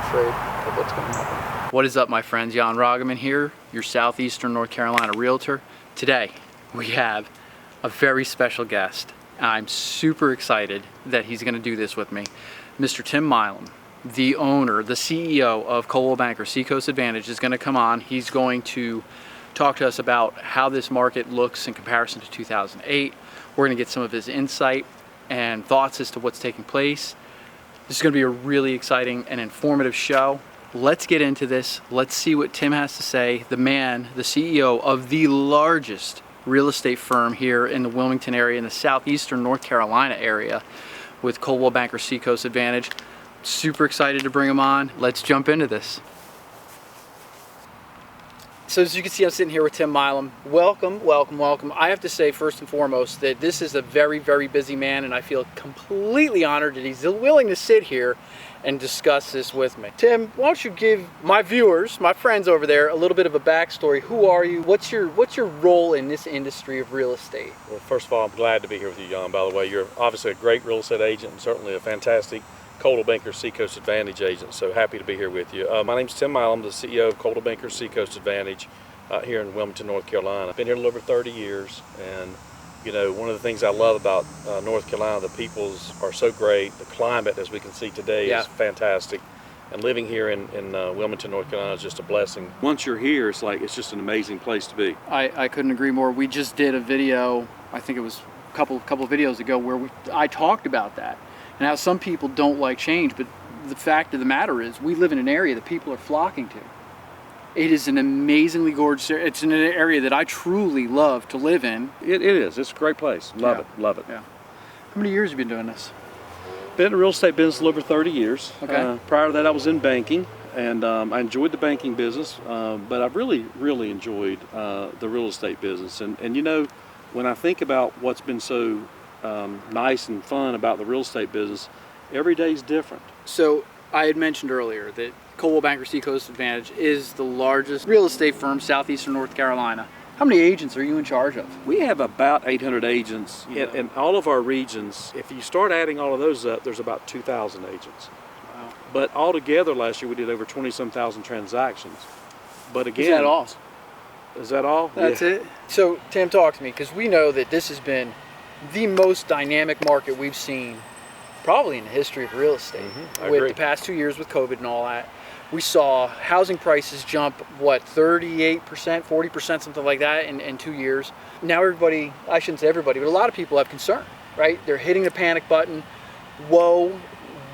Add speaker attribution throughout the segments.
Speaker 1: afraid of what's going to happen.
Speaker 2: What is up, my friends? Jan Roggeman here, your Southeastern North Carolina realtor. Today, we have a very special guest. I'm super excited that he's going to do this with me. Mr. Tim Milam, the owner, the CEO of Coldwell Banker Seacoast Advantage, is going to come on. He's going to talk to us about how this market looks in comparison to 2008. We're going to get some of his insight and thoughts as to what's taking place. This is going to be a really exciting and informative show. Let's get into this. Let's see what Tim has to say. The man, the CEO of the largest real estate firm here in the Wilmington area, in the southeastern North Carolina area, with Coldwell Banker Seacoast Advantage. Super excited to bring him on. Let's jump into this. So as you can see, I'm sitting here with Tim Milam. Welcome, welcome, welcome. I have to say, first and foremost, that this is a very, very busy man, and I feel completely honored that he's willing to sit here and discuss this with me. Tim, why don't you give my viewers, my friends over there, a little bit of a backstory. Who are you? What's your role in this industry of real estate?
Speaker 3: Well, first of all, I'm glad to be here with you, Jan. By the way, you're obviously a great real estate agent and certainly a fantastic Coldwell Banker Seacoast Advantage agent, so happy to be here with you. My name's Tim Milam, the CEO of Coldwell Banker Seacoast Advantage here in Wilmington, North Carolina. I've been here a little over 30 years, and you know, one of the things I love about North Carolina, the peoples are so great. The climate, as we can see today, is fantastic. And living here in Wilmington, North Carolina is just a blessing. Once you're here, it's just an amazing place to be.
Speaker 2: I couldn't agree more. We just did a video, I think it was a couple of videos ago, where I talked about that. And how some people don't like change, but the fact of the matter is we live in an area that people are flocking to. It is an amazingly gorgeous area. It's an area that I truly love to live in.
Speaker 3: It is. It's a great place. Love it. Love it.
Speaker 2: Yeah. How many years have you been doing this?
Speaker 3: Been in the real estate business a little over 30 years.
Speaker 2: Okay.
Speaker 3: Prior to that, I was in banking, and I enjoyed the banking business, but I've really, really enjoyed the real estate business. And you know, when I think about what's been so nice and fun about the real estate business, every day is different.
Speaker 2: So I had mentioned earlier that Coldwell Banker Seacoast Advantage is the largest real estate firm southeastern North Carolina. How many agents are you in charge of?
Speaker 3: We have about 800 agents in all of our regions. If you start adding all of those up, there's about 2,000 agents.
Speaker 2: Wow.
Speaker 3: But altogether last year we did over 20-some thousand transactions. But again,
Speaker 2: is that all?
Speaker 3: Is that all?
Speaker 2: That's it. So Tim, talk to me, because we know that this has been the most dynamic market we've seen probably in the history of real estate. With the past 2 years with COVID and all that, we saw housing prices jump, what, 38%, 40%, something like that in 2 years. Now everybody, I shouldn't say everybody, but a lot of people have concern, right? They're hitting the panic button. Whoa,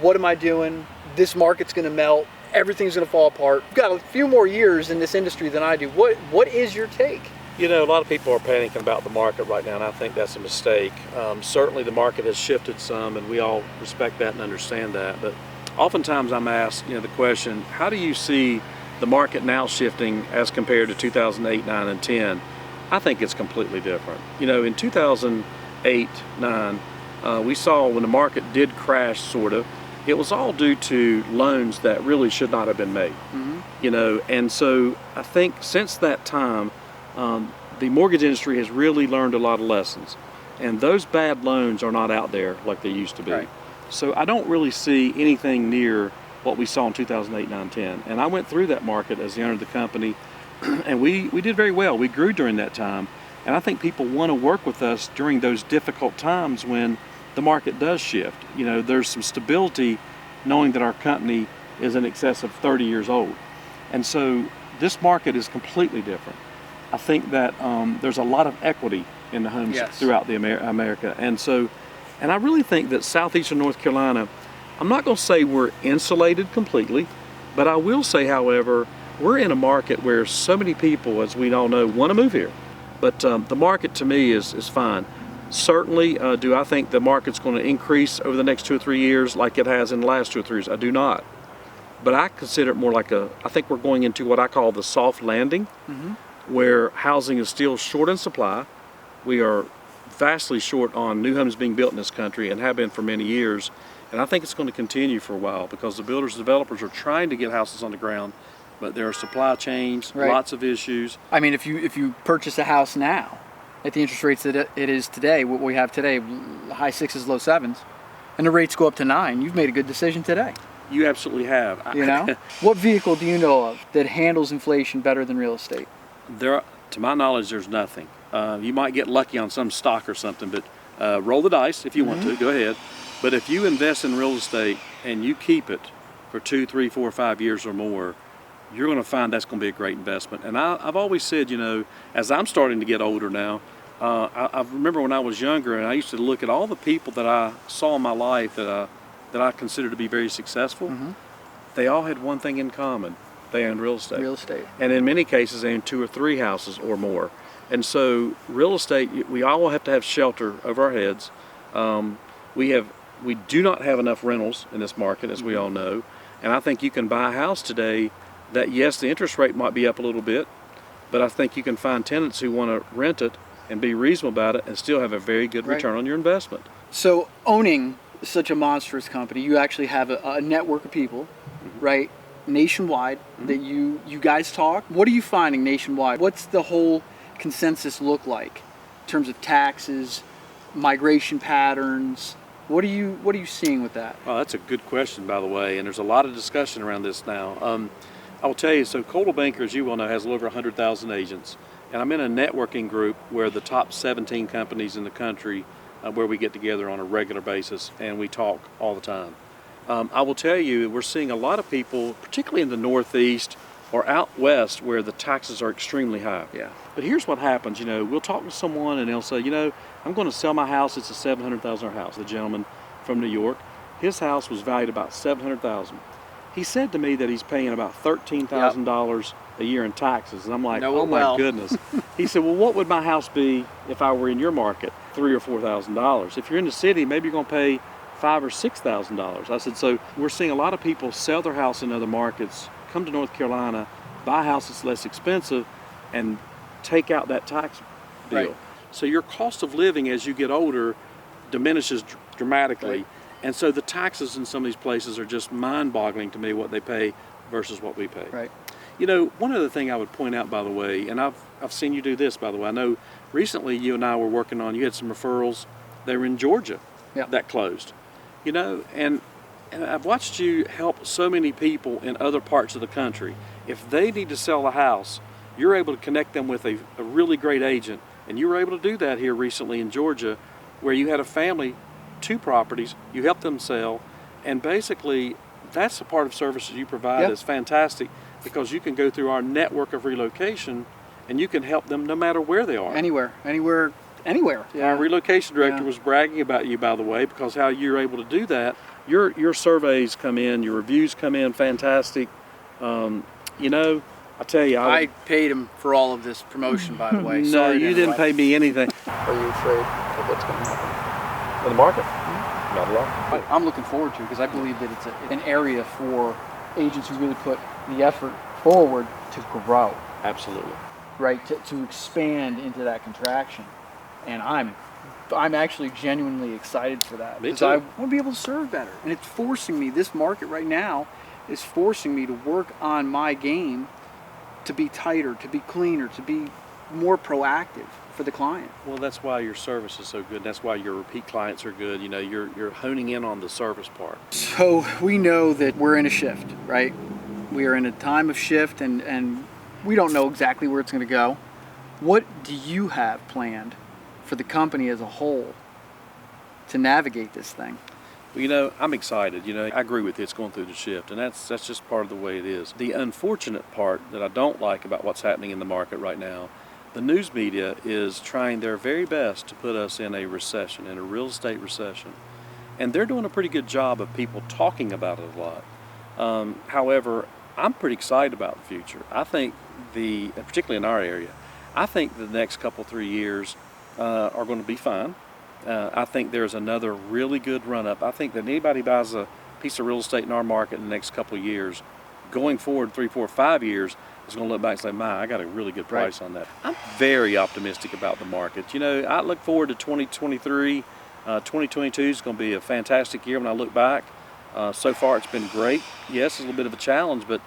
Speaker 2: what am I doing? This market's gonna melt. Everything's gonna fall apart. You've got a few more years in this industry than I do. What is your take?
Speaker 3: You know, a lot of people are panicking about the market right now, and I think that's a mistake. Certainly the market has shifted some, and we all respect that and understand that. But oftentimes I'm asked, you know, the question, how do you see the market now shifting as compared to 2008, 9, and 10? I think it's completely different. You know, in 2008, 9, we saw when the market did crash, sort of, it was all due to loans that really should not have been made. You know, and so I think since that time, the mortgage industry has really learned a lot of lessons, and those bad loans are not out there like they used to be.
Speaker 2: Right.
Speaker 3: So I don't really see anything near what we saw in 2008, 9, 10. And I went through that market as the owner of the company, and we did very well. We grew during that time, and I think people want to work with us during those difficult times when the market does shift. You know, there's some stability knowing that our company is in excess of 30 years old. And so this market is completely different. I think that there's a lot of equity in the homes throughout the America. And I really think that southeastern North Carolina, I'm not going to say we're insulated completely, but I will say, however, we're in a market where so many people, as we all know, want to move here. But the market to me is fine. Certainly, do I think the market's going to increase over the next 2 or 3 years like it has in the last 2 or 3 years? I do not. But I consider it more like I think we're going into what I call the soft landing, where housing is still short in supply. We are vastly short on new homes being built in this country and have been for many years. And I think it's going to continue for a while because the builders and developers are trying to get houses on the ground, but there are supply chains, lots of issues.
Speaker 2: I mean, if you purchase a house now at the interest rates that it is today, what we have today, high 6s, low 7s, and the rates go up to 9, you've made a good decision today.
Speaker 3: You absolutely have.
Speaker 2: You know? What vehicle do you know of that handles inflation better than real estate?
Speaker 3: To my knowledge, there's nothing. You might get lucky on some stock or something, but roll the dice if you want to. Go ahead. But if you invest in real estate and you keep it for 2, 3, 4, 5 years or more, you're going to find that's going to be a great investment. And I've always said, you know, as I'm starting to get older now, I remember when I was younger, and I used to look at all the people that I saw in my life that I considered to be very successful. They all had one thing in common: they owned real estate.
Speaker 2: Real estate.
Speaker 3: And in many cases, they owned 2 or 3 houses or more. And so, real estate, we all have to have shelter over our heads. We do not have enough rentals in this market, as we all know. And I think you can buy a house today that, yes, the interest rate might be up a little bit, but I think you can find tenants who want to rent it and be reasonable about it and still have a very good return on your investment.
Speaker 2: So owning such a monstrous company, you actually have a network of people, right, nationwide, that you guys talk. What are you finding nationwide? What's the whole consensus look like in terms of taxes, migration patterns? What are you seeing with that?
Speaker 3: Oh, that's a good question, by the way, and there's a lot of discussion around this now. I will tell you, so Coldwell Banker, as you well know, has a little over 100,000 agents, and I'm in a networking group where the top 17 companies in the country, where we get together on a regular basis and we talk all the time. I will tell you, we're seeing a lot of people, particularly in the Northeast or out west, where the taxes are extremely high.
Speaker 2: Yeah.
Speaker 3: But here's what happens, you know, we'll talk to someone and they'll say, you know, I'm going to sell my house. It's a $700,000 house. The gentleman from New York, his house was valued about $700,000. He said to me that he's paying about $13,000 a year in taxes, and I'm like, oh my goodness. He said, well, what would my house be if I were in your market? $3,000 or $4,000. If you're in the city, maybe you're going to pay $5,000 or $6,000. I said, so we're seeing a lot of people sell their house in other markets, come to North Carolina, buy a house that's less expensive, and take out that tax deal.
Speaker 2: Right.
Speaker 3: So your cost of living as you get older diminishes dramatically.
Speaker 2: Right.
Speaker 3: And so the taxes in some of these places are just mind-boggling to me, what they pay versus what we pay.
Speaker 2: Right.
Speaker 3: You know, one other thing I would point out, by the way, and I've seen you do this, by the way. I know recently you and I were working on, you had some referrals. They were in Georgia that closed. You know, and I've watched you help so many people in other parts of the country. If they need to sell a house, you're able to connect them with a really great agent. And you were able to do that here recently in Georgia, where you had a family, 2 properties, you helped them sell, and basically that's the part of services you provide that's fantastic, because you can go through our network of relocation and you can help them no matter where they are.
Speaker 2: Anywhere. Yeah.
Speaker 3: Our relocation director was bragging about you, by the way, because how you're able to do that. Your surveys come in, your reviews come in fantastic. You know, I tell you,
Speaker 2: I paid him for all of this promotion, by the way.
Speaker 3: No,
Speaker 2: Sorry
Speaker 3: you didn't pay me anything.
Speaker 1: Are you afraid of what's going to happen?
Speaker 3: In the market? Not at all.
Speaker 2: I'm looking forward to it because I believe that it's an area for agents who really put the effort forward to grow.
Speaker 3: Absolutely.
Speaker 2: Right, to expand into that contraction. And I'm actually genuinely excited for that.
Speaker 3: Me
Speaker 2: because
Speaker 3: too.
Speaker 2: I want to be able to serve better. And it's forcing me, this market right now is forcing me to work on my game to be tighter, to be cleaner, to be more proactive for the client.
Speaker 3: Well, that's why your service is so good. That's why your repeat clients are good. You know, you're honing in on the service part.
Speaker 2: So we know that we're in a shift, right? We are in a time of shift, and we don't know exactly where it's going to go. What do you have planned for the company as a whole to navigate this thing?
Speaker 3: Well, you know, I'm excited. You know, I agree with you. It's going through the shift, and that's just part of the way it is. The unfortunate part that I don't like about what's happening in the market right now, the news media is trying their very best to put us in a recession, in a real estate recession. And they're doing a pretty good job of people talking about it a lot. However, I'm pretty excited about the future. I think particularly in our area, I think the next couple, 3 years are going to be fine. I think there's another really good run-up. I think that anybody buys a piece of real estate in our market in the next couple of years, going forward 3, 4, 5 years, is going to look back and say, my, I got a really good price on that. I'm very optimistic about the market. You know, I look forward to 2023. 2022 is going to be a fantastic year when I look back. So far it's been great. Yes, it's a little bit of a challenge, but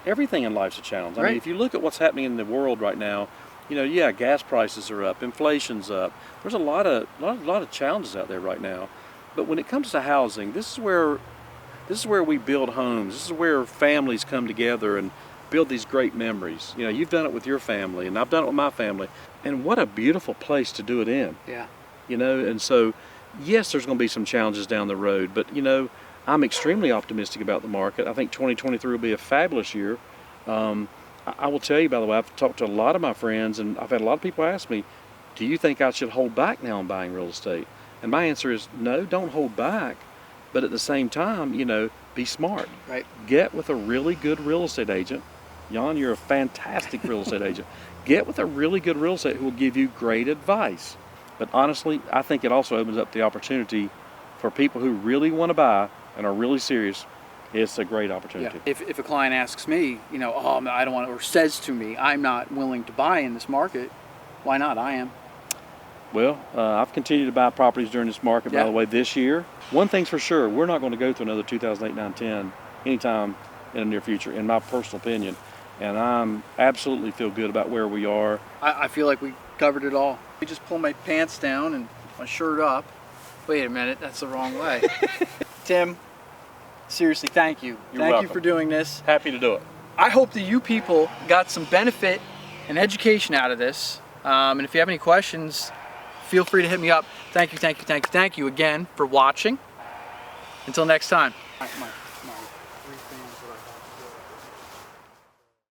Speaker 3: everything in life's a challenge. I mean, if you look at what's happening in the world right now, you know, yeah, gas prices are up, inflation's up. There's a lot of challenges out there right now. But when it comes to housing, this is where This is where we build homes. This is where families come together and build these great memories. You know, you've done it with your family, and I've done it with my family. And what a beautiful place to do it in.
Speaker 2: Yeah.
Speaker 3: You know, and so, yes, there's going to be some challenges down the road, but, you know, I'm extremely optimistic about the market. I think 2023 will be a fabulous year. I will tell you, by the way, I've talked to a lot of my friends, and I've had a lot of people ask me, do you think I should hold back now on buying real estate? And my answer is no, don't hold back. But at the same time, you know, be smart.
Speaker 2: Right.
Speaker 3: Get with a really good real estate agent. Jan, you're a fantastic real estate agent. Get with a really good real estate who will give you great advice. But honestly, I think it also opens up the opportunity for people who really want to buy and are really serious. It's a great opportunity.
Speaker 2: Yeah. If a client asks me, you know, oh, I don't want to, or says to me, I'm not willing to buy in this market, why not? I am.
Speaker 3: Well, I've continued to buy properties during this market, by the way, this year. One thing's for sure, we're not going to go through another 2008, 9, 10 anytime in the near future, in my personal opinion. And I'm absolutely feel good about where we are.
Speaker 2: I feel like we covered it all. We just pull my pants down and my shirt up. Wait a minute, that's the wrong way. Tim, seriously, thank you.
Speaker 3: You're
Speaker 2: Thank
Speaker 3: welcome.
Speaker 2: you for doing this.
Speaker 3: Happy to do it.
Speaker 2: I hope that you people got some benefit and education out of this. And if you have any questions, feel free to hit me up. Thank you again for watching. Until next time. All right, come on.